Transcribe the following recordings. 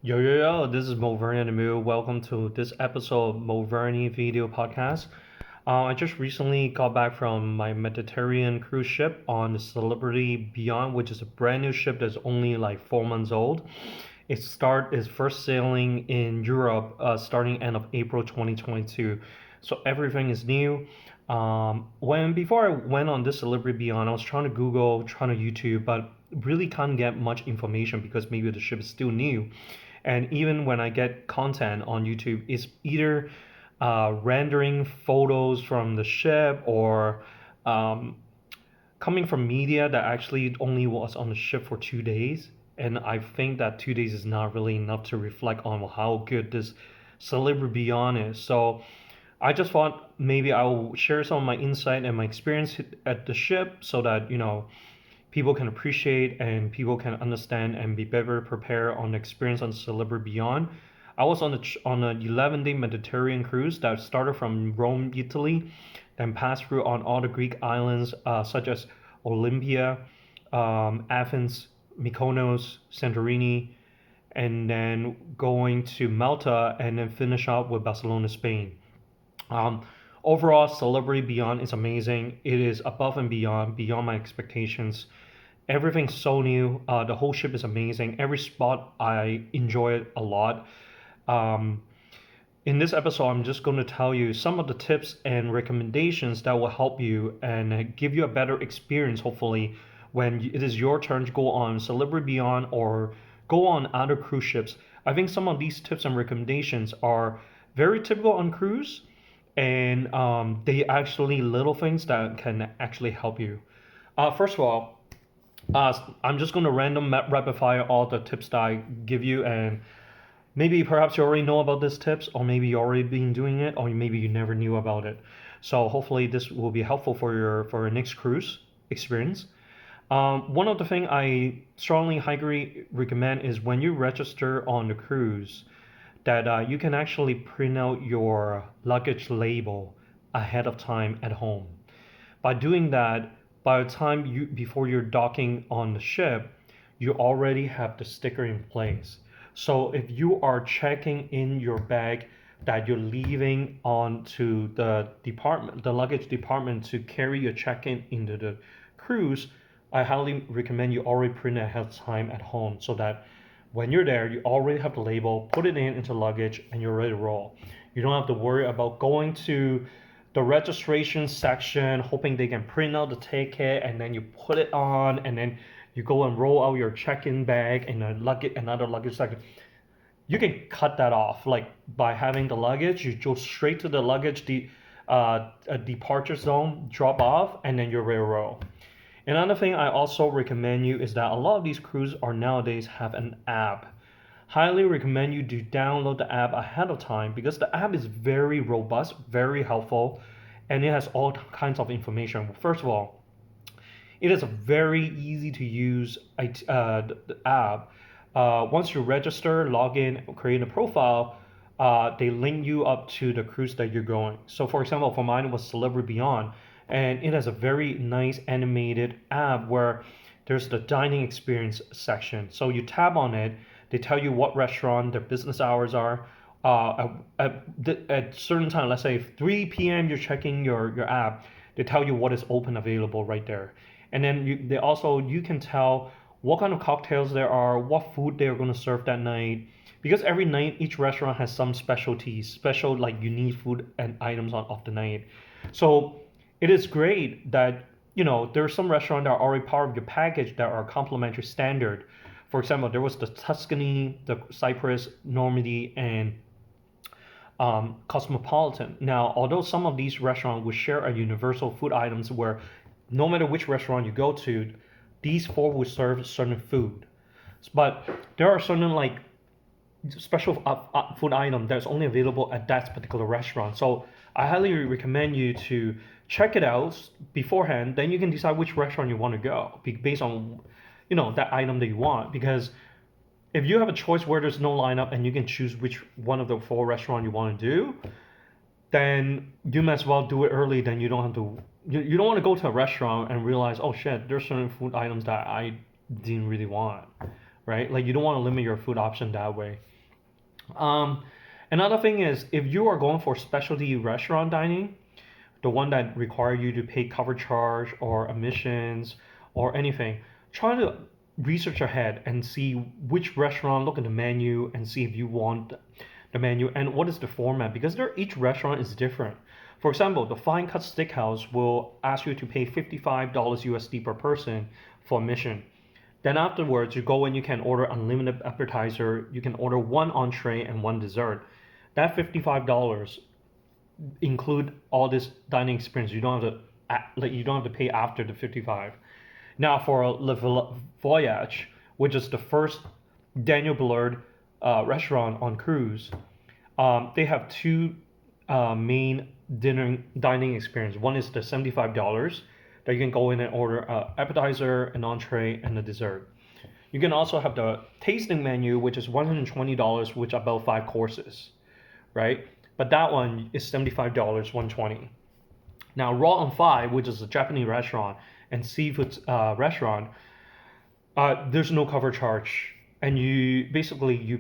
Yo, this is Moverni and Emil. Welcome to this episode of Moverni Video Podcast. I just recently got back from my Mediterranean cruise ship on the Celebrity Beyond, which is a brand new ship that's only like 4 months old. Its first sailing in Europe starting end of April 2022. So everything is new. When before I went on this Celebrity Beyond, I was trying to Google, trying to YouTube, but really can't get much information because maybe the ship is still new. And even when I get content on YouTube, it's either rendering photos from the ship or um, coming from media that actually only was on the ship for 2 days. And I think that 2 days is not really enough to reflect on how good this Celebrity Beyond is. So I just thought maybe I'll share some of my insight and my experience at the ship so that, people can appreciate and people can understand and be better prepared on the experience on Celebrity Beyond. I was on an 11-day Mediterranean cruise that started from Rome, Italy, then passed through on all the Greek islands such as Olympia, Athens, Mykonos, Santorini, and then going to Malta and then finish up with Barcelona, Spain. Um, Overall, Celebrity Beyond is amazing. It is above and beyond my expectations. Everything's so new. The whole ship is amazing. Every spot I enjoy it a lot. Um, in this episode, I'm just going to tell you some of the tips and recommendations that will help you and give you a better experience, hopefully, when it is your turn to go on Celebrity Beyond or go on other cruise ships. I think some of these tips and recommendations are very typical on cruise, and they actually little things that can actually help you. First of all, I'm just going to rapid fire all the tips that I give you, and maybe perhaps you already know about these tips, or maybe you already been doing it, or maybe you never knew about it. So hopefully this will be helpful for your next cruise experience. One of the things I strongly highly recommend is when you register on the cruise, that you can actually print out your luggage label ahead of time at home. By doing that, by the time before you're docking on the ship, you already have the sticker in place. So if you are checking in your bag that you're leaving onto the luggage department to carry your check-in into the cruise, I highly recommend you already print it ahead of time at home so that when you're there, you already have the label, put it into luggage, and you're ready to roll. You don't have to worry about going to the registration section, hoping they can print out the ticket, and then you put it on, and then you go and roll out your check-in bag and another luggage section. You can cut that off, like by having the luggage, you go straight to the luggage a departure zone, drop off, and then you're ready to roll. Another thing I also recommend you is that a lot of these cruises are nowadays have an app. Highly recommend you to download the app ahead of time because the app is very robust, very helpful, and it has all kinds of information. First of all, it is a very easy to use the app. Once you register, log in, create a profile, they link you up to the cruise that you're going. So, for example, for mine it was Celebrity Beyond, and it has a very nice animated app where there's the dining experience section. So you tap on it, they tell you what restaurant their business hours are. At certain time, let's say 3 p.m. you're checking your app, they tell you what is open available right there. And then you can tell what kind of cocktails there are, what food they're going to serve that night. Because every night each restaurant has some specialties, special like unique food and items of the night. So it is great that there are some restaurants that are already part of your package that are complimentary standard. For example, there was the Tuscany, the Cyprus, Normandy, and Cosmopolitan. Now, although some of these restaurants will share a universal food items where no matter which restaurant you go to, these four will serve certain food. But there are certain like special food item that's only available at that particular restaurant. So I highly recommend you to check it out beforehand. Then you can decide which restaurant you want to go based on that item that you want. Because if you have a choice where there's no lineup and you can choose which one of the four restaurants you want to do, then you might as well do it early. Then you don't have to. You don't want to go to a restaurant and realize, oh shit, there's certain food items that I didn't really want, right? Like you don't want to limit your food option that way. Um, Another thing is if you are going for specialty restaurant dining, the one that require you to pay cover charge or admissions or anything, try to research ahead and see which restaurant, look at the menu and see if you want the menu and what is the format because each restaurant is different. For example, the fine cut steakhouse will ask you to pay $55 USD per person for admission. Then afterwards, you go and you can order unlimited appetizer. You can order one entree and one dessert. That $55 include all this dining experience. You don't have to you don't have to pay after the 55. Now for Le Voyage, which is the first Daniel Ballard restaurant on cruise, they have two main dining experience. One is the $75 that you can go in and order an appetizer, an entree, and a dessert. You can also have the tasting menu, which is $120, which are about 5 courses, right? But that one is $75, 120. Now, Raw on Five, which is a Japanese restaurant and seafood restaurant, there's no cover charge, and you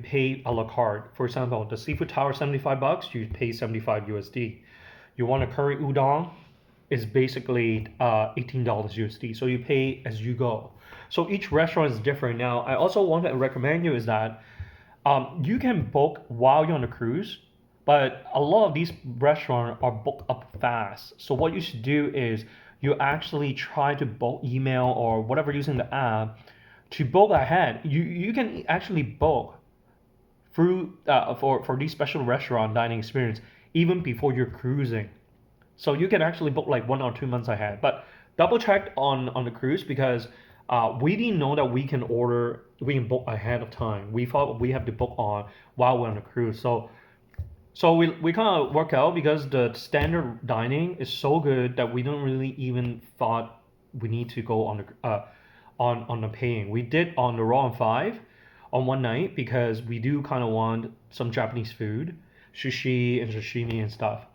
pay a la carte. For example, the seafood tower $75, you pay 75 USD. You want a curry udon, is basically $18 USD. So you pay as you go. So each restaurant is different. Now, I also want to recommend you is that you can book while you're on the cruise, but a lot of these restaurants are booked up fast. So what you should do is you actually try to book email or whatever using the app to book ahead. You can actually book through for these special restaurant dining experience even before you're cruising. So you can actually book like 1 or 2 months ahead. But double check on the cruise because we didn't know that we can book ahead of time. We thought we have to book on while we're on the cruise. So we kind of work out because the standard dining is so good that we don't really even thought we need to go on the paying. We did on the Raw and Five on one night because we do kind of want some Japanese food, sushi and sashimi and stuff.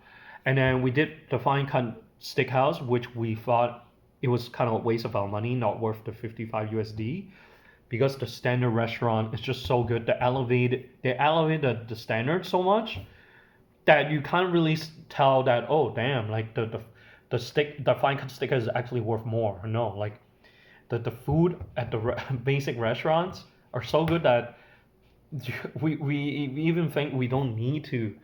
And then we did the fine cut steakhouse, which we thought it was kind of a waste of our money, not worth the 55 USD, because the standard restaurant is just so good. They elevated the standard so much that you can't really tell that, oh damn, like the fine cut steak is actually worth more. No, like the food at the basic restaurants are so good that we even think we don't need to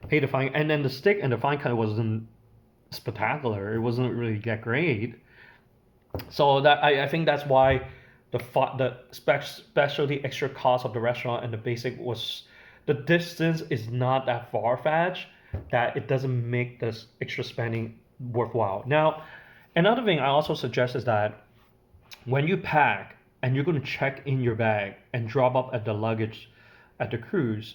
pay the fine. And then the steak and the fine cut wasn't spectacular. It wasn't really that great. So that I think that's why the specialty extra cost of the restaurant and the basic was the distance is not that far-fetched that it doesn't make this extra spending worthwhile. Now, another thing I also suggest is that when you pack and you're going to check in your bag and drop up at the luggage at the cruise,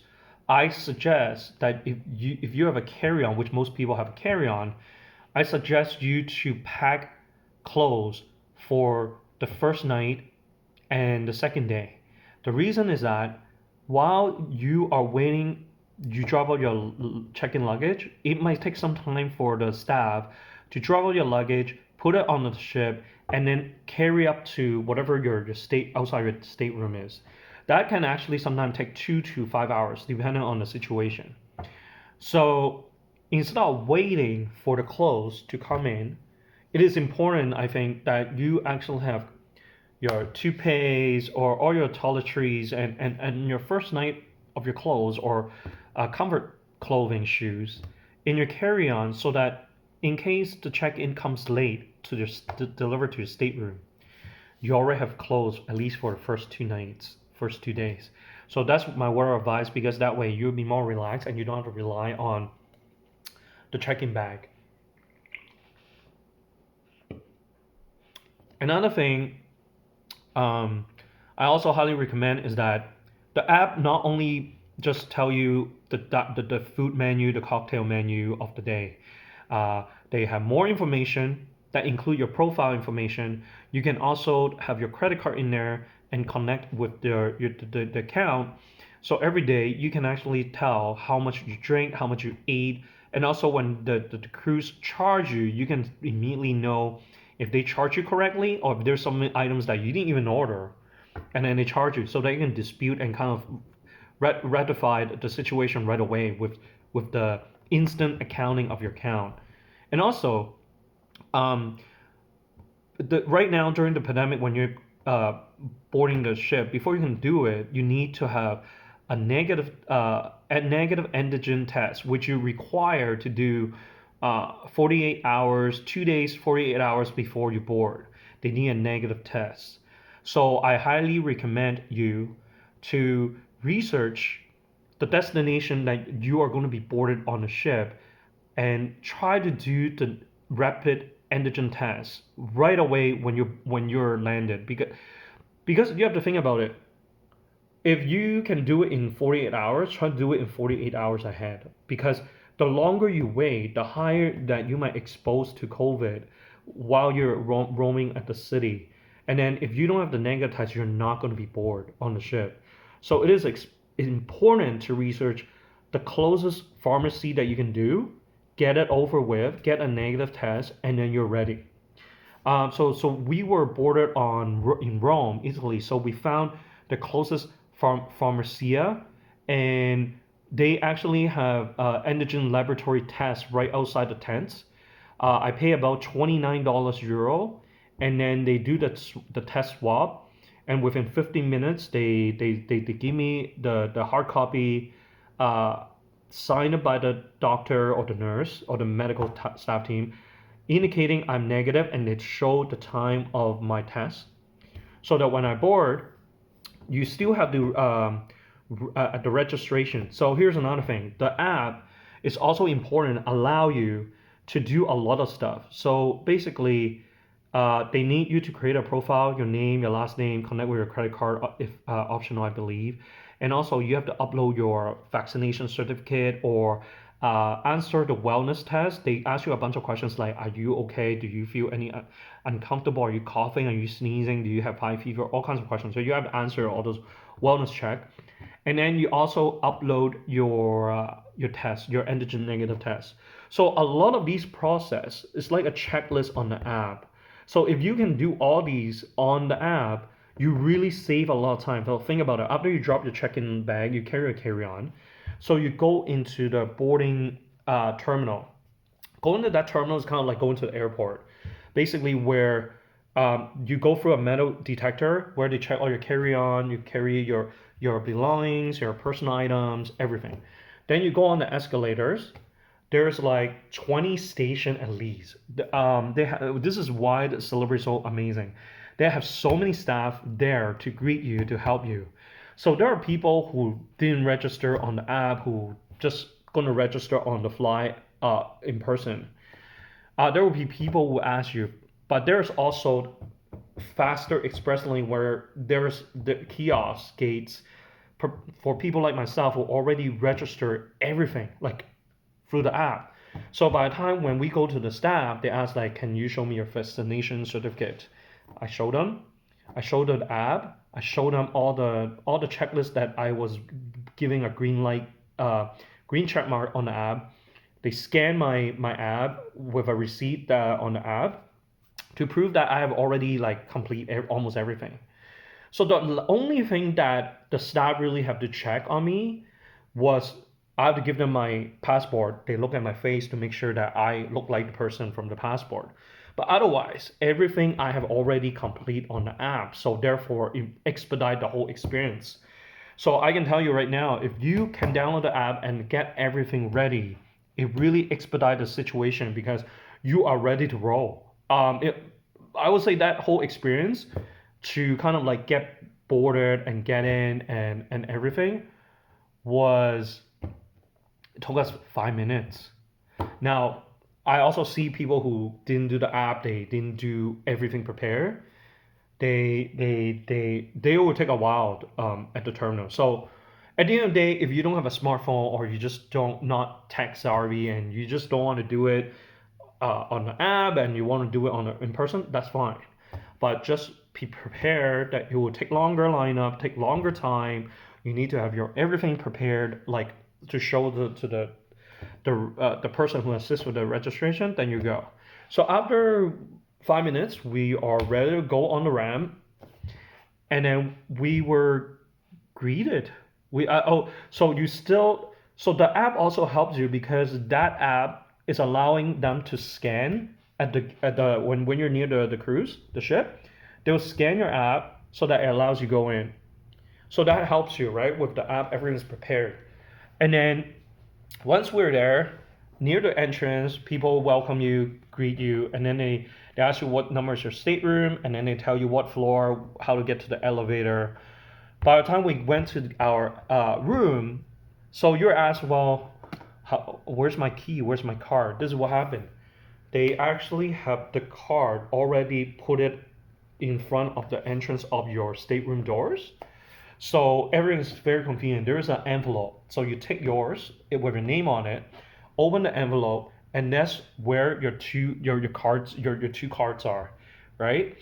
I suggest that if you have a carry-on, which most people have a carry-on, I suggest you to pack clothes for the first night and the second day. The reason is that while you are waiting, you drop out your check-in luggage, it might take some time for the staff to drop out your luggage, put it on the ship, and then carry up to whatever your state outside your stateroom is. That can actually sometimes take 2 to 5 hours, depending on the situation. So instead of waiting for the clothes to come in, it is important, I think, that you actually have your toupees or all your toiletries and your first night of your clothes or comfort clothing shoes in your carry-on so that in case the check-in comes late to deliver to your stateroom, you already have clothes at least for the first 2 nights, first 2 days. So that's my word of advice because that way you'll be more relaxed and you don't have to rely on the check-in bag. Another thing I also highly recommend is that the app not only just tell you the food menu, the cocktail menu of the day. They have more information that include your profile information. You can also have your credit card in there and connect with the account. So every day you can actually tell how much you drink, how much you eat, and also when the cruise charge you, you can immediately know if they charge you correctly or if there's some items that you didn't even order and then they charge you so that you can dispute and kind of rectified the situation right away with the instant accounting of your account. And also, um, right now during the pandemic, when you're uh, boarding the ship, before you can do it, you need to have a negative antigen test, which you require to do 48 hours, 2 days, 48 hours before you board. They need a negative test. So I highly recommend you to research the destination that you are going to be boarded on the ship and try to do the rapid antigen test right away when you're landed, because you have to think about it. If you can do it in 48 hours, try to do it in 48 hours ahead, because the longer you wait, the higher that you might expose to COVID while you're roaming at the city. And then if you don't have the negative test, you're not going to be bored on the ship. So it is important to research the closest pharmacy that you can do, get it over with, get a negative test, and then you're ready. So we were boarded in Rome, Italy. So we found the closest pharmacia, and they actually have antigen laboratory tests right outside the tents. I pay about $29 euro, and then they do the test swab, and within 15 minutes they give me the hard copy, uh, signed by the doctor or the nurse or the medical staff team, indicating I'm negative, and it showed the time of my test, so that when I board, you still have the registration. So here's another thing: the app is also important, allow you to do a lot of stuff. So basically, they need you to create a profile, your name, your last name, connect with your credit card if optional, I believe. And also you have to upload your vaccination certificate or answer the wellness test. They ask you a bunch of questions like, are you okay? Do you feel any uncomfortable? Are you coughing? Are you sneezing? Do you have high fever? All kinds of questions. So you have to answer all those wellness check. And then you also upload your test, your antigen negative test. So a lot of these process is like a checklist on the app. So if you can do all these on the app, you really save a lot of time. So think about it. After you drop your check-in bag, you carry a carry-on. So you go into the boarding terminal. Going to that terminal is kind of like going to the airport, basically where you go through a metal detector where they check all your carry-on, you carry your belongings, your personal items, everything. Then you go on the escalators. There's like 20 station at least. This is why the Celebrity is so amazing. They have so many staff there to greet you, to help you. So there are people who didn't register on the app, who just gonna register on the fly in person. There will be people who ask you, but there's also faster express lane where there's the kiosk gates for people like myself who already register everything like through the app. So by the time when we go to the staff, they ask like, can you show me your vaccination certificate? I show them. I show the app. I show them all the checklists that I was giving a green light, green check mark on the app. They scan my app with a receipt on the app to prove that I have already like complete almost everything. So the only thing that the staff really have to check on me was I have to give them my passport. They look at my face to make sure that I look like the person from the passport. But otherwise, everything I have already complete on the app. So therefore, it expedite the whole experience. So I can tell you right now, if you can download the app and get everything ready, it really expedite the situation because you are ready to roll. I would say that whole experience to kind of like get boarded and get in and everything was, it took us 5 minutes. Now, I also see people who didn't do the app, they didn't do everything prepared. They will take a while at the terminal. So at the end of the day, if you don't have a smartphone or you just don't not tech savvy and you just don't want to do it on the app and you want to do it in person, that's fine. But just be prepared that it will take longer lineup, take longer time. You need to have your everything prepared, like to show the person who assists with the registration. Then you go. So after 5 minutes, we are ready to go on the ramp, and then we were greeted So you still, so the app also helps you because that app is allowing them to scan at the when you're near the cruise, the ship, they'll scan your app so that it allows you go in. So that helps you, right? With the app, everything is prepared. And then once we're there, near the entrance, people welcome you, greet you, and then they ask you what number is your stateroom, and then they tell you what floor, how to get to the elevator. By the time we went to our room, so you're asked, well, where's my key? Where's my card? This is what happened. They actually have the card already put it in front of the entrance of your stateroom doors. So everything is very convenient. There is an envelope. So you take yours with your name on it, open the envelope, and that's where your cards your two cards are, right?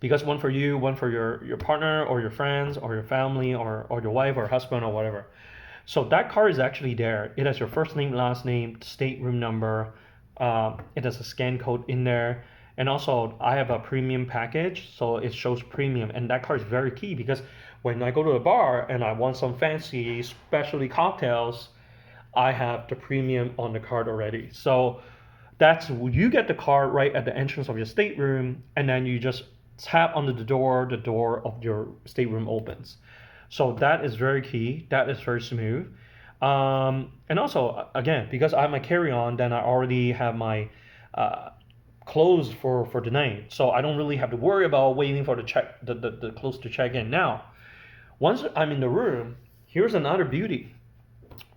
Because one for you, one for your partner or your friends or your family or your wife or husband or whatever. So that card is actually there. It has your first name, last name, stateroom number. It has a scan code in there. And also, I have a premium package, so it shows premium. And that card is very key because when I go to a bar and I want some fancy specialty cocktails, I have the premium on the card already. So that's, you get the card right at the entrance of your stateroom, and then you just tap on the door of your stateroom opens. So that is very key. That is very smooth. And also, again, because I have my carry-on, then I already have my clothes for the night. So I don't really have to worry about waiting for the clothes to check in. Now, once I'm in the room, here's another beauty.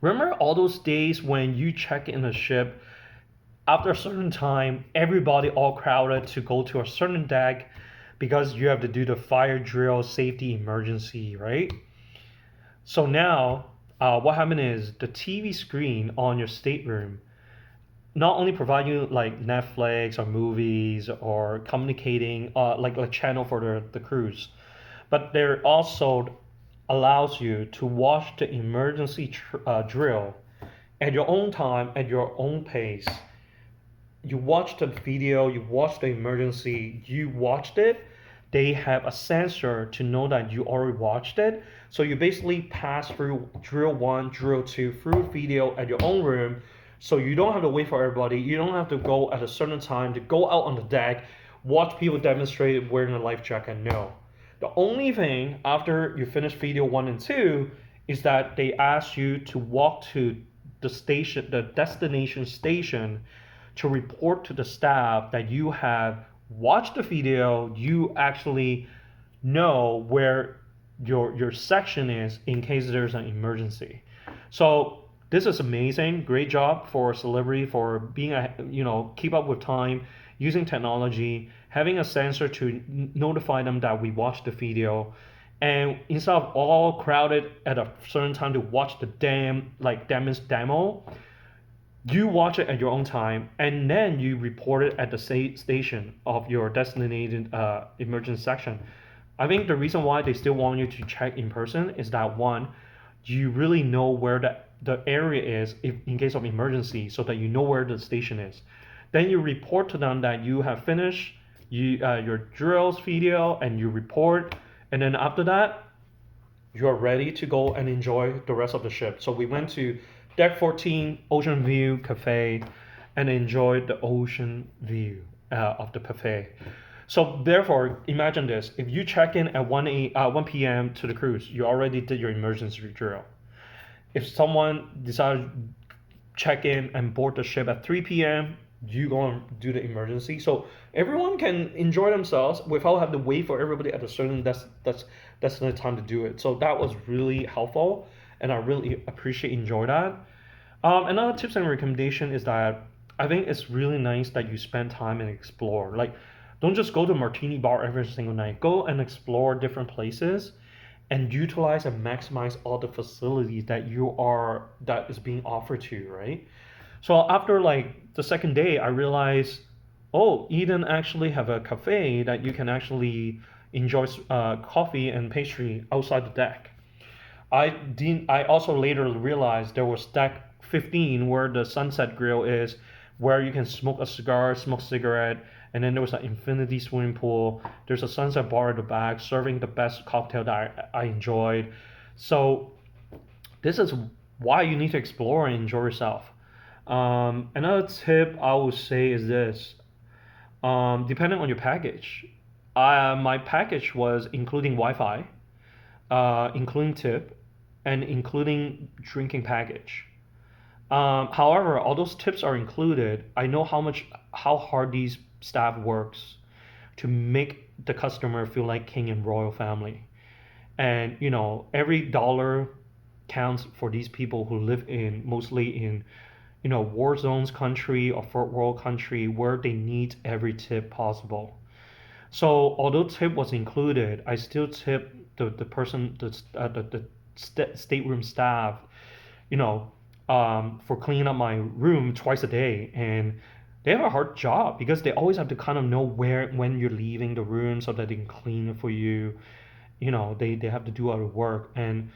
Remember all those days when you check in a ship, after a certain time, everybody all crowded to go to a certain deck because you have to do the fire drill safety emergency, right? So now, what happened is the TV screen on your stateroom not only provide you like Netflix or movies or communicating like a channel for the cruise, but there also allows you to watch the emergency drill at your own time, at your own pace. You watch the video, you watch the emergency, you watched it. They have a sensor to know that you already watched it. So you basically pass through drill one, drill two, through video at your own room. So you don't have to wait for everybody. You don't have to go at a certain time to go out on the deck, watch people demonstrate wearing a life jacket. No. The only thing after you finish video one and two is that they ask you to walk to the station, the destination station, to report to the staff that you have watched the video, you actually know where your section is in case there's an emergency. So this is amazing. Great job for Celebrity for being keep up with time, using technology, having a sensor to notify them that we watched the video. And instead of all crowded at a certain time to watch the demo, you watch it at your own time, and then you report it at the station of your designated emergency section. I think the reason why they still want you to check in person is that one, you really know where the area is in case of emergency, so that you know where the station is. Then you report to them that you have finished your drills video, and you report, and then after that, you're ready to go and enjoy the rest of the ship. So we went to Deck 14 Ocean View Cafe and enjoyed the ocean view of the buffet. So therefore, imagine this: if you check in at 1 p.m. to the cruise, you already did your emergency drill. If someone decided to check in and board the ship at 3 p.m., you go and do the emergency. So everyone can enjoy themselves without having to wait for everybody at a certain that's the time to do it. So that was really helpful, and I really enjoy that. Another tips and recommendation is that I think it's really nice that you spend time and explore. Like, don't just go to a martini bar every single night. Go and explore different places and utilize and maximize all the facilities that is being offered to you, right? So after like the second day, I realized, oh, Eden actually have a cafe that you can actually enjoy coffee and pastry outside the deck. I also later realized there was deck 15 where the sunset grill is, where you can smoke a cigar, smoke a cigarette, and then there was an infinity swimming pool. There's a sunset bar at the back serving the best cocktail that I enjoyed. So this is why you need to explore and enjoy yourself. Another tip I would say is this: depending on your package, my package was including Wi-Fi, including tip, and including drinking package. However, all those tips are included. I know how hard these staff works to make the customer feel like king and royal family. And every dollar counts for these people who live in mostly in war zones country or third world country where they need every tip possible. So although tip was included, I still tip the person the stateroom staff, you know, for cleaning up my room twice a day, and they have a hard job because they always have to kind of know where when you're leaving the room so that they can clean it for you. They have to do other work, and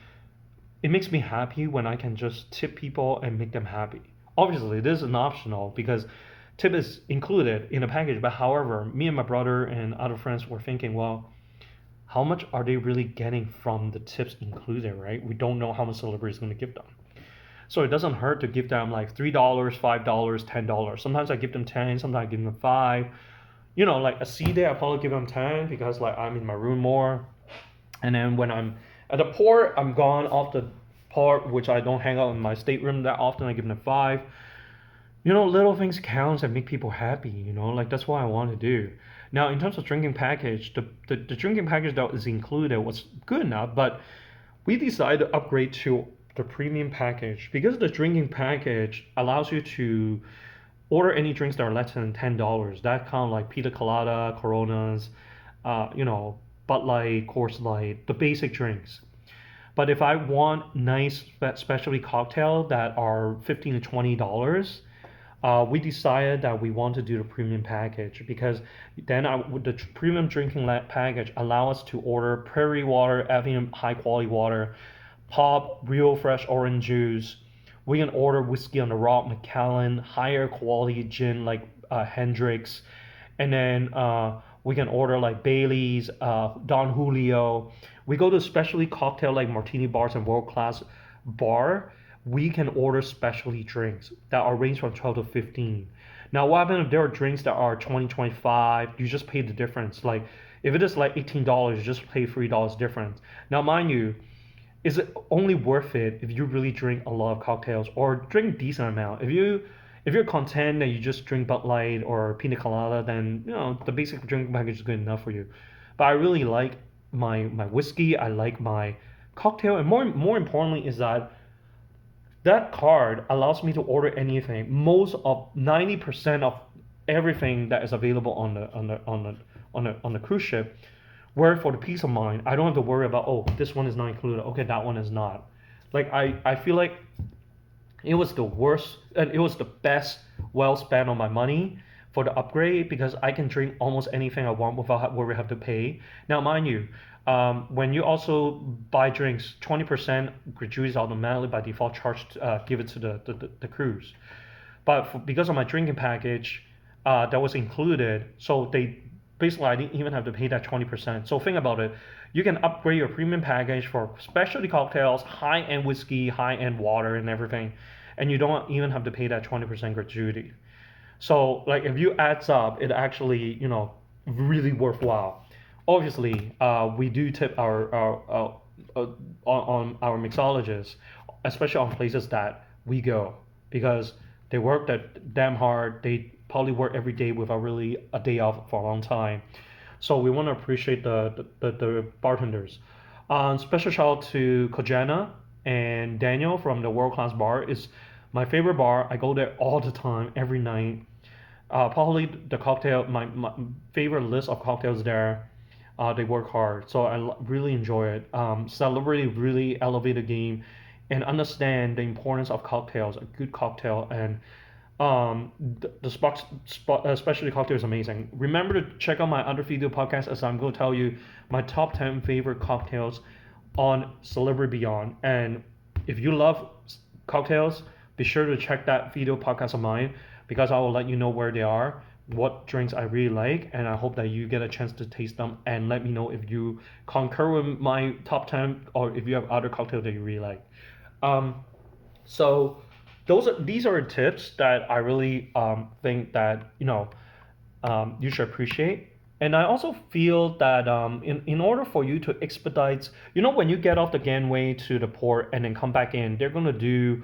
it makes me happy when I can just tip people and make them happy. Obviously, this is an optional because tip is included in the package. But however, me and my brother and other friends were thinking, well, how much are they really getting from the tips included, right? We don't know how much celebrity is going to give them. So it doesn't hurt to give them like $3, $5, $10. Sometimes I give them 10, sometimes I give them 5. Like a C day, I probably give them 10 because like I'm in my room more. And then when I'm at the port, I'm gone off the port, which I don't hang out in my stateroom that often. I give them 5. Little things counts and make people happy. Like that's what I want to do. Now, in terms of drinking package, the drinking package that is included was good enough, but we decided to upgrade to the premium package because the drinking package allows you to order any drinks that are less than $10. That kind of like pina colada, Coronas, Bud Light, Coors Light, the basic drinks. But if I want nice specialty cocktail that are $15 to $20, we decided that we want to do the premium package because then the premium drinking package allow us to order Prairie water, Evian high quality water, pop real fresh orange juice. We can order whiskey on the rock, Macallan, higher quality gin like Hendrix, and then we can order like Bailey's, Don Julio. We go to specialty cocktail like martini bars and world class bar. We can order specialty drinks that are range from 12 to 15. Now, what happens if there are drinks that are 20, 25? You just pay the difference. Like if it is like $18, you just pay $3 difference. Now, mind you, is it only worth it if you really drink a lot of cocktails or drink decent amount? If you're content that you just drink Bud Light or Pina Colada, then the basic drinking package is good enough for you. But I really like my whiskey. I like my cocktail, and more importantly is that card allows me to order anything. Most of 90% of everything that is available on the cruise ship. Where for the peace of mind, I don't have to worry about, oh, this one is not included. Okay, that one is not. Like I feel like it was the worst and it was the best well spent on my money for the upgrade because I can drink almost anything I want without worry have to pay. Now, mind you, when you also buy drinks, 20% gratuity is automatically by default charged, given to the cruise. But because of my drinking package, that was included, so they basically I didn't even have to pay that 20%. So think about it. You can upgrade your premium package for specialty cocktails, high-end whiskey, high-end water, and everything, and you don't even have to pay that 20% gratuity. So like if you adds up, it actually really worthwhile. Obviously, we do tip on our mixologists, especially on places that we go because they work that damn hard. They probably work every day without really a day off for a long time. So we want to appreciate the bartenders. Special shout out to Kojana and Daniel from the World Class Bar. Is my favorite bar. I go there all the time, every night. Probably the cocktail, my favorite list of cocktails there. They work hard, so I really enjoy it. Celebrity really elevate the game and understand the importance of cocktails, a good cocktail, and the especially cocktail is amazing. Remember to check out my other video podcast as I'm going to tell you my top 10 favorite cocktails on Celebrity Beyond. And if you love cocktails, be sure to check that video podcast of mine because I will let you know where they are. what drinks I really like, and I hope that you get a chance to taste them and let me know if you concur with my top 10 or if you have other cocktails that you really like. Um, so these are tips that I really think that you should appreciate. And I also feel that in order for you to expedite, when you get off the gangway to the port and then come back in, they're going to do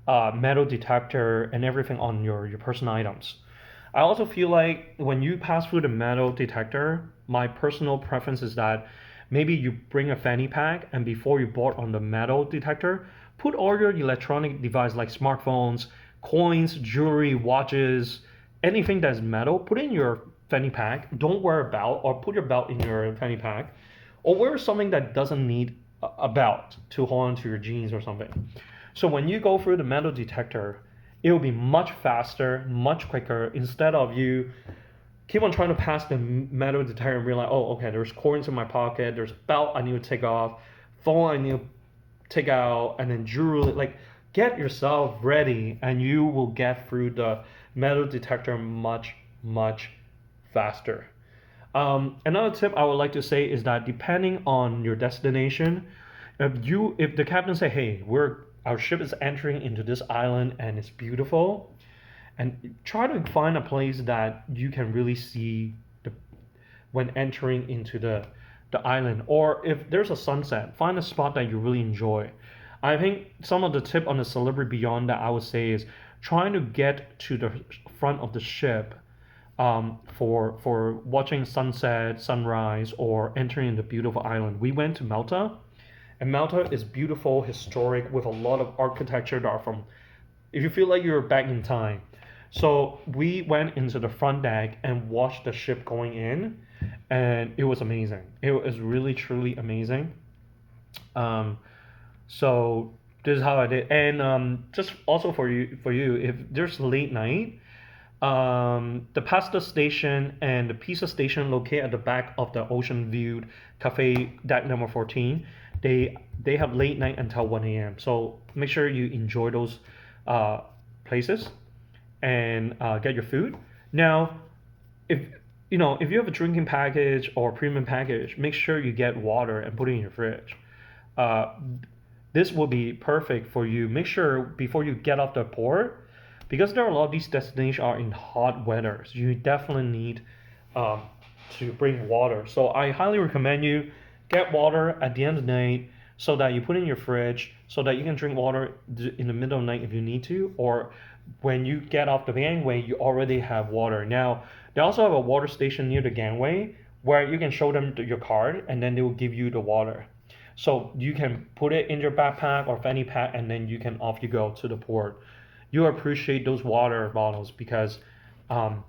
metal detector and everything on your personal items. I also feel like when you pass through the metal detector, my personal preference is that maybe you bring a fanny pack and before you board on the metal detector, put all your electronic device like smartphones, coins, jewelry, watches, anything that's metal, put in your fanny pack. Don't wear a belt or put your belt in your fanny pack, or wear something that doesn't need a belt to hold onto your jeans or something. So when you go through the metal detector, it will be much faster, much quicker instead of you keep on trying to pass the metal detector and realize, oh, okay, there's coins in my pocket, there's belt I need to take off, phone I need to take out, and then jewelry. Like, get yourself ready, and you will get through the metal detector much, much faster. Another tip I would like to say is that depending on your destination, if the captain say, hey, our ship is entering into this island and it's beautiful, and try to find a place that you can really see when entering into the island. Or if there's a sunset, find a spot that you really enjoy. I think some of the tip on the Celebrity Beyond that I would say is trying to get to the front of the ship for watching sunset, sunrise, or entering the beautiful island. We went to Malta, and Malta is beautiful, historic, with a lot of architecture that are from. If you feel like you're back in time, so we went into the front deck and watched the ship going in, and it was amazing. It was really truly amazing. Um, so this is how I did, and just also for you, if there's late night, the pasta station and the pizza station located at the back of the ocean viewed cafe deck number 14. They have late night until 1 a.m. So make sure you enjoy those uh, places and get your food. Now, if if you have a drinking package or premium package, make sure you get water and put it in your fridge. Uh, this will be perfect for you. Make sure before you get off the port, because there are a lot of these destinations are in hot weather, so you definitely need um, to bring water. So I highly recommend you get water at the end of the night so that you put in your fridge so that you can drink water in the middle of the night if you need to, or when you get off the gangway, you already have water. Now, they also have a water station near the gangway where you can show them your card and then they will give you the water. So you can put it in your backpack or fanny pack and then you can off you go to the port. You appreciate those water bottles because um,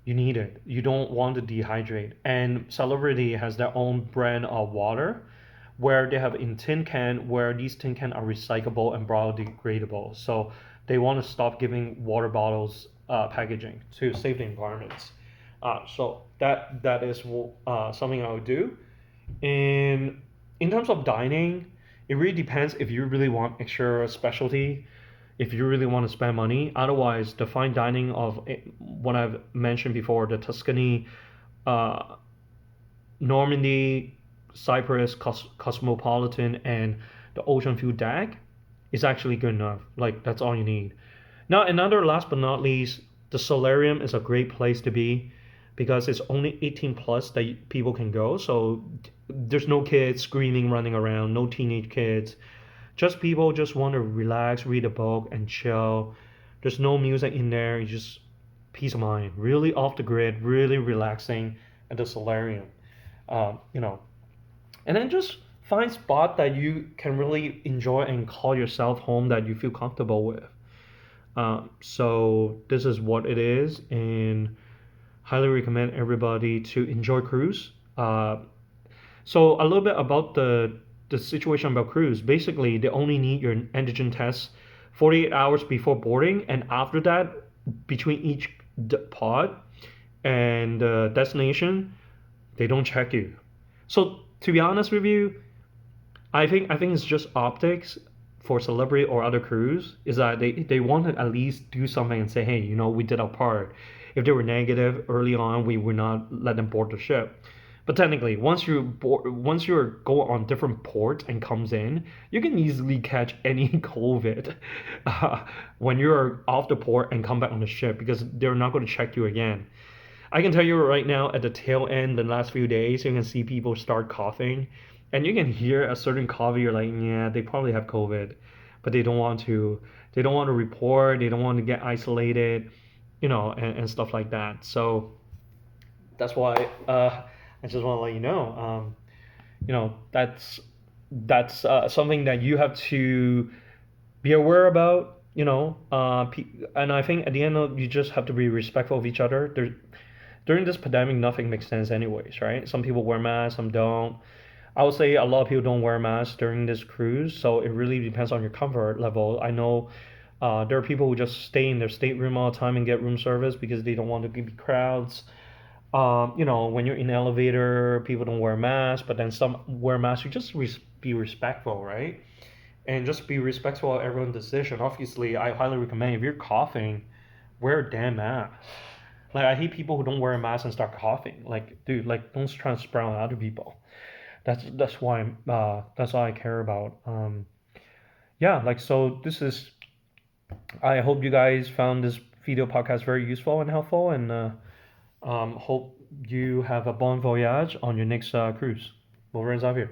you need it. You don't want to dehydrate. And Celebrity has their own brand of water where they have in tin can where these tin can are recyclable and biodegradable. So they want to stop giving water bottles packaging to save the environment. So that is something I would do. And in terms of dining, it really depends if you really want extra specialty, if you really want to spend money. Otherwise, the fine dining of what I've mentioned before, the Tuscany, uh, Normandy, Cyprus, Cosmopolitan, and the Ocean View Deck is actually good enough. Like, that's all you need. Now, another last but not least, the solarium is a great place to be because it's only 18 plus that people can go. So there's no kids screaming, running around, no teenage kids. Just people just want to relax, read a book, and chill. There's no music in there. It's just peace of mind. Really off the grid, really relaxing at the solarium. Um, you know, and then just find spot that you can really enjoy and call yourself home that you feel comfortable with. So this is what it is, and highly recommend everybody to enjoy cruise. So a little bit about the situation about cruise. Basically, they only need your antigen test 48 hours before boarding, and after that, between each pod and destination, they don't check you. So to be honest with you, I think it's just optics for Celebrity or other crews is that they want to at least do something and say, hey, we did our part. If they were negative early on, we would not let them board the ship. But technically, once you go on different ports and comes in, you can easily catch any COVID uh, when you're off the port and come back on the ship because they're not going to check you again. I can tell you right now, at the tail end, the last few days, you can see people start coughing, and you can hear a certain cough. You're like, yeah, they probably have COVID, but they don't want to. They don't want to report. They don't want to get isolated, and stuff like that. So that's why I just want to let you know. That's something that you have to be aware about. And I think at the end of you just have to be respectful of each other. During this pandemic, nothing makes sense anyways, right? Some people wear masks, some don't. I would say a lot of people don't wear masks during this cruise, so it really depends on your comfort level. I know there are people who just stay in their stateroom all the time and get room service because they don't want to be crowds. When you're in the elevator, people don't wear masks, but then some wear masks. You just be respectful, right? And just be respectful of everyone's decision. Obviously, I highly recommend if you're coughing, wear a damn mask. Like I hate people who don't wear a mask and start coughing. Like, dude, like don't try to spread on other people. That's all I care about. Yeah, like so. This is. I hope you guys found this video podcast very useful and helpful, and hope you have a bon voyage on your next cruise. Wolverine's out here.